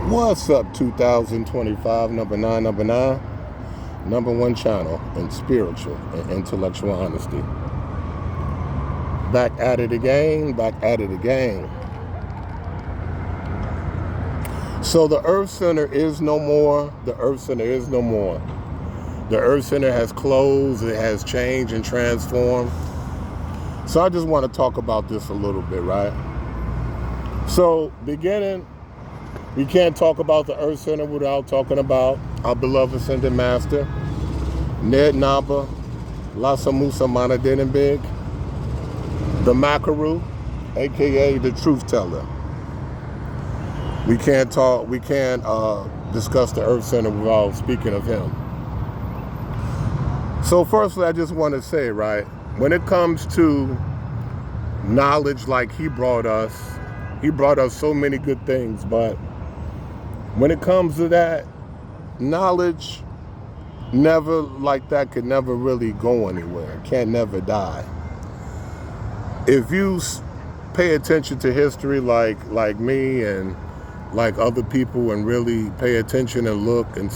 What's up, 2025, number 9, number 1 channel in spiritual and intellectual honesty. Back at it again. So the Earth Center is no more. The Earth Center has closed, it has changed and transformed. So I just want to talk about this a little bit, right? So beginning, we can't talk about the Earth Center without talking about our beloved Ascended Master, Naba, Lamoussa Morodenibig, the Maakheru, aka the Truth Teller. We can't discuss the Earth Center without speaking of him. So firstly, I just want to say, right, when it comes to knowledge like he brought us so many good things, but when it comes to that, knowledge never like that could never really go anywhere. It can't never die. If you pay attention to history like me and like other people and really pay attention and look and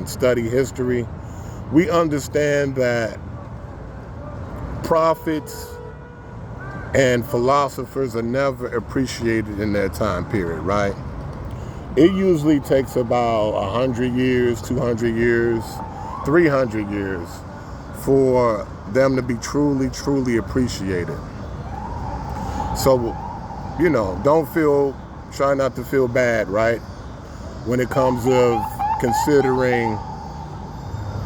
study history, we understand that prophets and philosophers are never appreciated in their time period, right? It usually takes about 100 years, 200 years, 300 years for them to be truly appreciated. So, try not to feel bad, right? When it comes to considering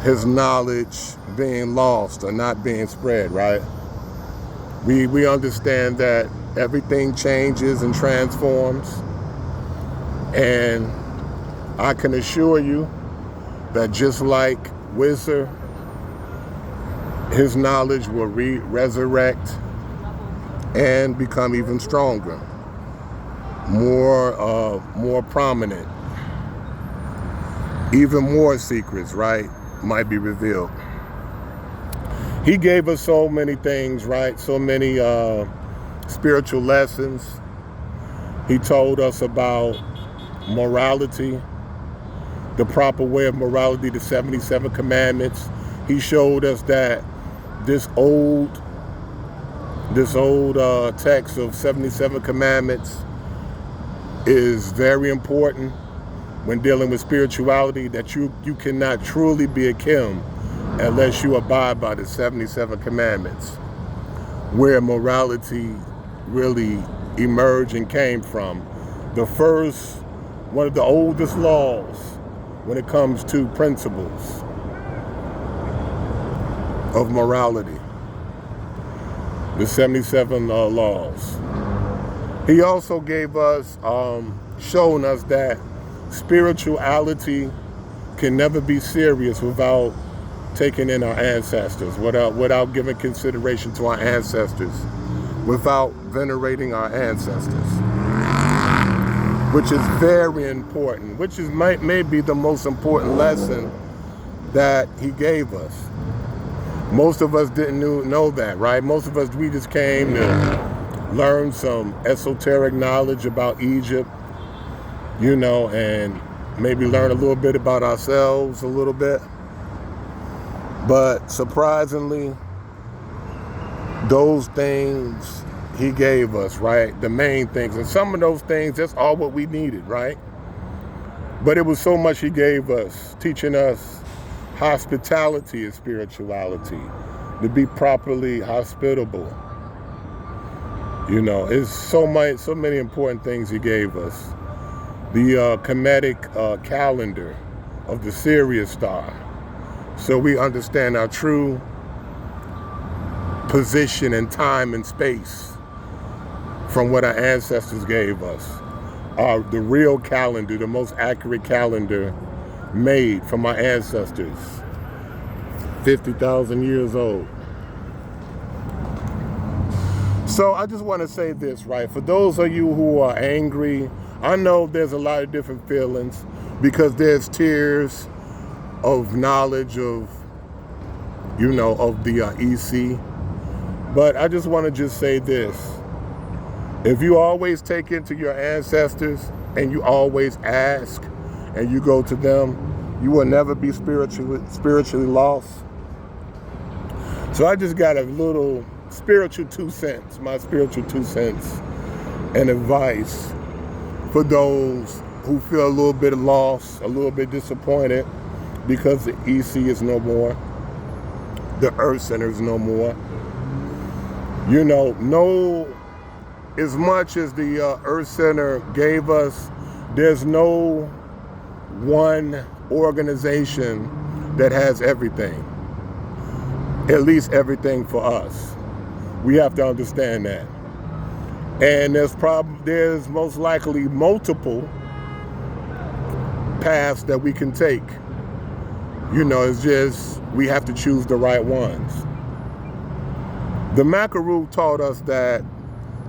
his knowledge being lost or not being spread, right? We understand that everything changes and transforms. And I can assure you that just like Wizard, his knowledge will resurrect and become even stronger, more prominent. Even more secrets, right, might be revealed. He gave us so many things, right? So many spiritual lessons. He told us about morality, the proper way of morality, the 77 commandments. He showed us that this old text of 77 commandments is very important when dealing with spirituality, that you cannot truly be a Kim unless you abide by the 77 commandments, where morality really emerged and came from. One of the oldest laws when it comes to principles of morality, the 77 laws. He also gave us, showing us that spirituality can never be serious without taking in our ancestors, without giving consideration to our ancestors, without venerating our ancestors, which is very important, which is maybe the most important lesson that he gave us. Most of us didn't know that, right? Most of us, we just came to learn some esoteric knowledge about Egypt, and maybe learn a little bit about ourselves a little bit. But surprisingly, those things he gave us, right? The main things. And some of those things, that's all what we needed, right? But it was so much he gave us, teaching us hospitality and spirituality, to be properly hospitable. It's so many important things he gave us. The Kemetic calendar of the Sirius star, so we understand our true position in time and space from what our ancestors gave us. The real calendar, the most accurate calendar made from our ancestors, 50,000 years old. So I just want to say this, right? For those of you who are angry, I know there's a lot of different feelings because there's tiers of knowledge of the EC. But I just want to say this. If you always take into your ancestors and you always ask and you go to them, you will never be spiritually lost. So I just got a little spiritual 2 cents, my spiritual 2 cents and advice for those who feel a little bit lost, a little bit disappointed because the EC is no more, the Earth Center is no more. You know, as much as the Earth Center gave us, there's no one organization that has everything, at least everything for us. We have to understand that. And there's most likely multiple paths that we can take. You know, it's just we have to choose the right ones. The Maakheru taught us that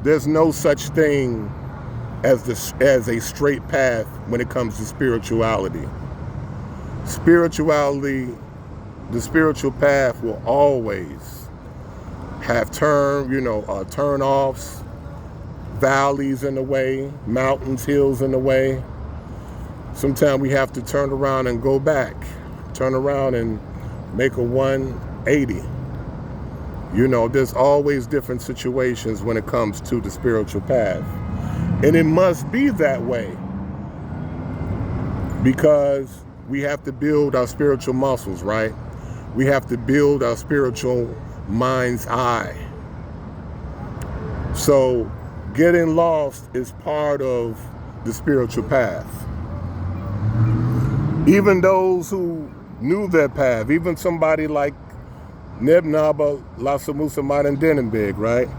there's no such thing as a straight path when it comes to spirituality. Spirituality, the spiritual path will always have turn-offs, valleys in the way, mountains, hills in the way. Sometimes we have to turn around and go back, turn around and make a 180. You know, there's always different situations when it comes to the spiritual path. And it must be that way because we have to build our spiritual muscles, right? We have to build our spiritual mind's eye. So getting lost is part of the spiritual path. Even those who knew their path, even somebody like Naba, Lamoussa, Morodenibig, right?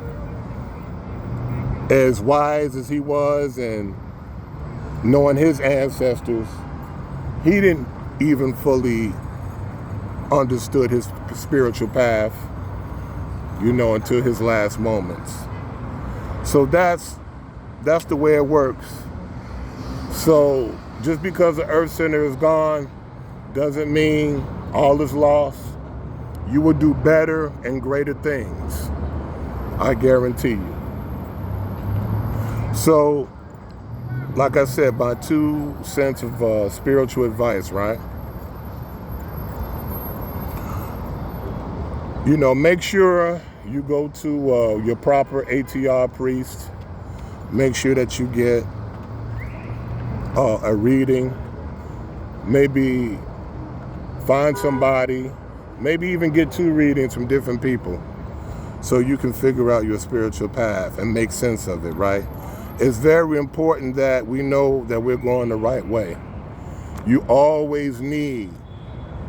As wise as he was and knowing his ancestors, he didn't even fully understood his spiritual path, you know, until his last moments. So that's the way it works. So just because the Earth Center is gone doesn't mean all is lost. You will do better and greater things, I guarantee you. So, like I said, my 2 cents of spiritual advice, right? You know, make sure you go to your proper ATR priest. Make sure that you get a reading. Maybe find somebody, maybe even get 2 readings from different people so you can figure out your spiritual path and make sense of it, right? It's very important that we know that we're going the right way. You always need,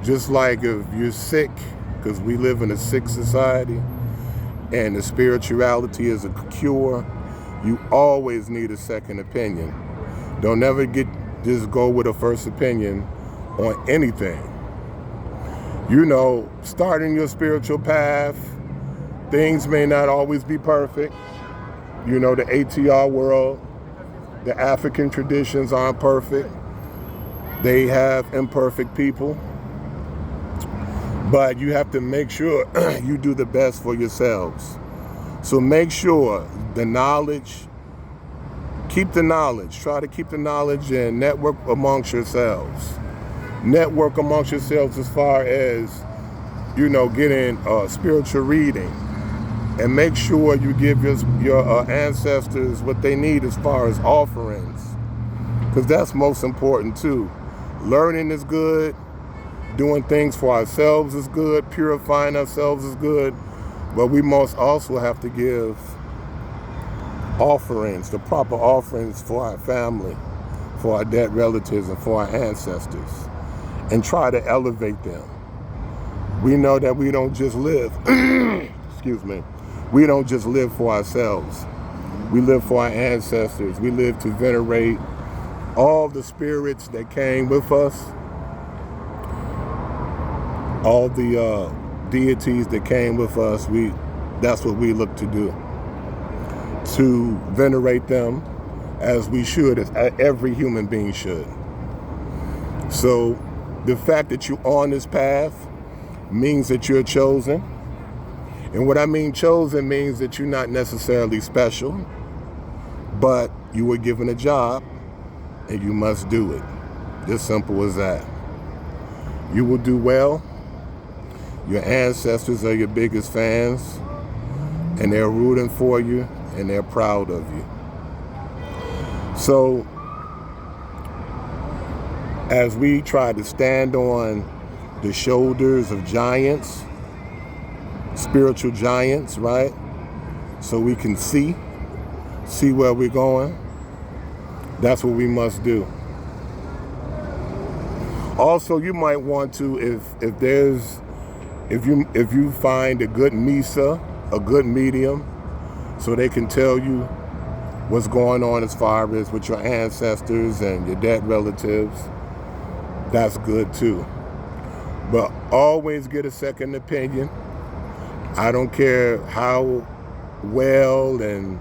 just like if you're sick, because we live in a sick society and the spirituality is a cure, you always need a second opinion. Don't ever just go with a first opinion on anything. You know, starting your spiritual path, things may not always be perfect. You know, the ATR world, the African traditions aren't perfect. They have imperfect people. But you have to make sure you do the best for yourselves. So make sure the knowledge, keep the knowledge. Try to keep the knowledge and network amongst yourselves. Network amongst yourselves as far as, you know, getting spiritual reading. And make sure you give your ancestors what they need as far as offerings. Because that's most important too. Learning is good. Doing things for ourselves is good. Purifying ourselves is good. But we must also have to give offerings, the proper offerings for our family, for our dead relatives, and for our ancestors. And try to elevate them. We know that we don't just live, excuse me, we don't just live for ourselves. We live for our ancestors. We live to venerate all the spirits that came with us, all the deities that came with us. That's what we look to do, to venerate them as we should, as every human being should. So the fact that you're on this path means that you're chosen. And what I mean chosen means that you're not necessarily special. But you were given a job and you must do it. Just simple as that. You will do well. Your ancestors are your biggest fans, and they're rooting for you, and they're proud of you. So, as we try to stand on the shoulders of giants, spiritual giants, right? So we can see where we're going. That's what we must do. Also, you might want to, if you find a good Misa, a good medium, so they can tell you what's going on as far as with your ancestors and your dead relatives, that's good too. But always get a second opinion. I don't care how well and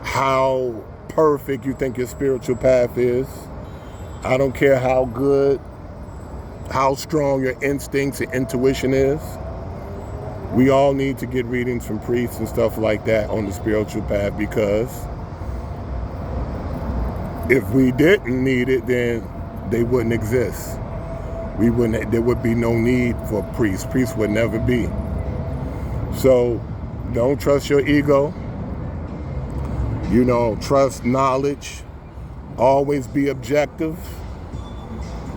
how perfect you think your spiritual path is. I don't care how good, how strong your instincts and intuition is. We all need to get readings from priests and stuff like that on the spiritual path, because if we didn't need it, then they wouldn't exist. There would be no need for priests. Priests would never be. So don't trust your ego. Trust knowledge. Always be objective.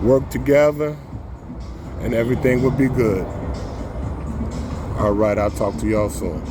Work together, and everything will be good. All right, I'll talk to y'all soon.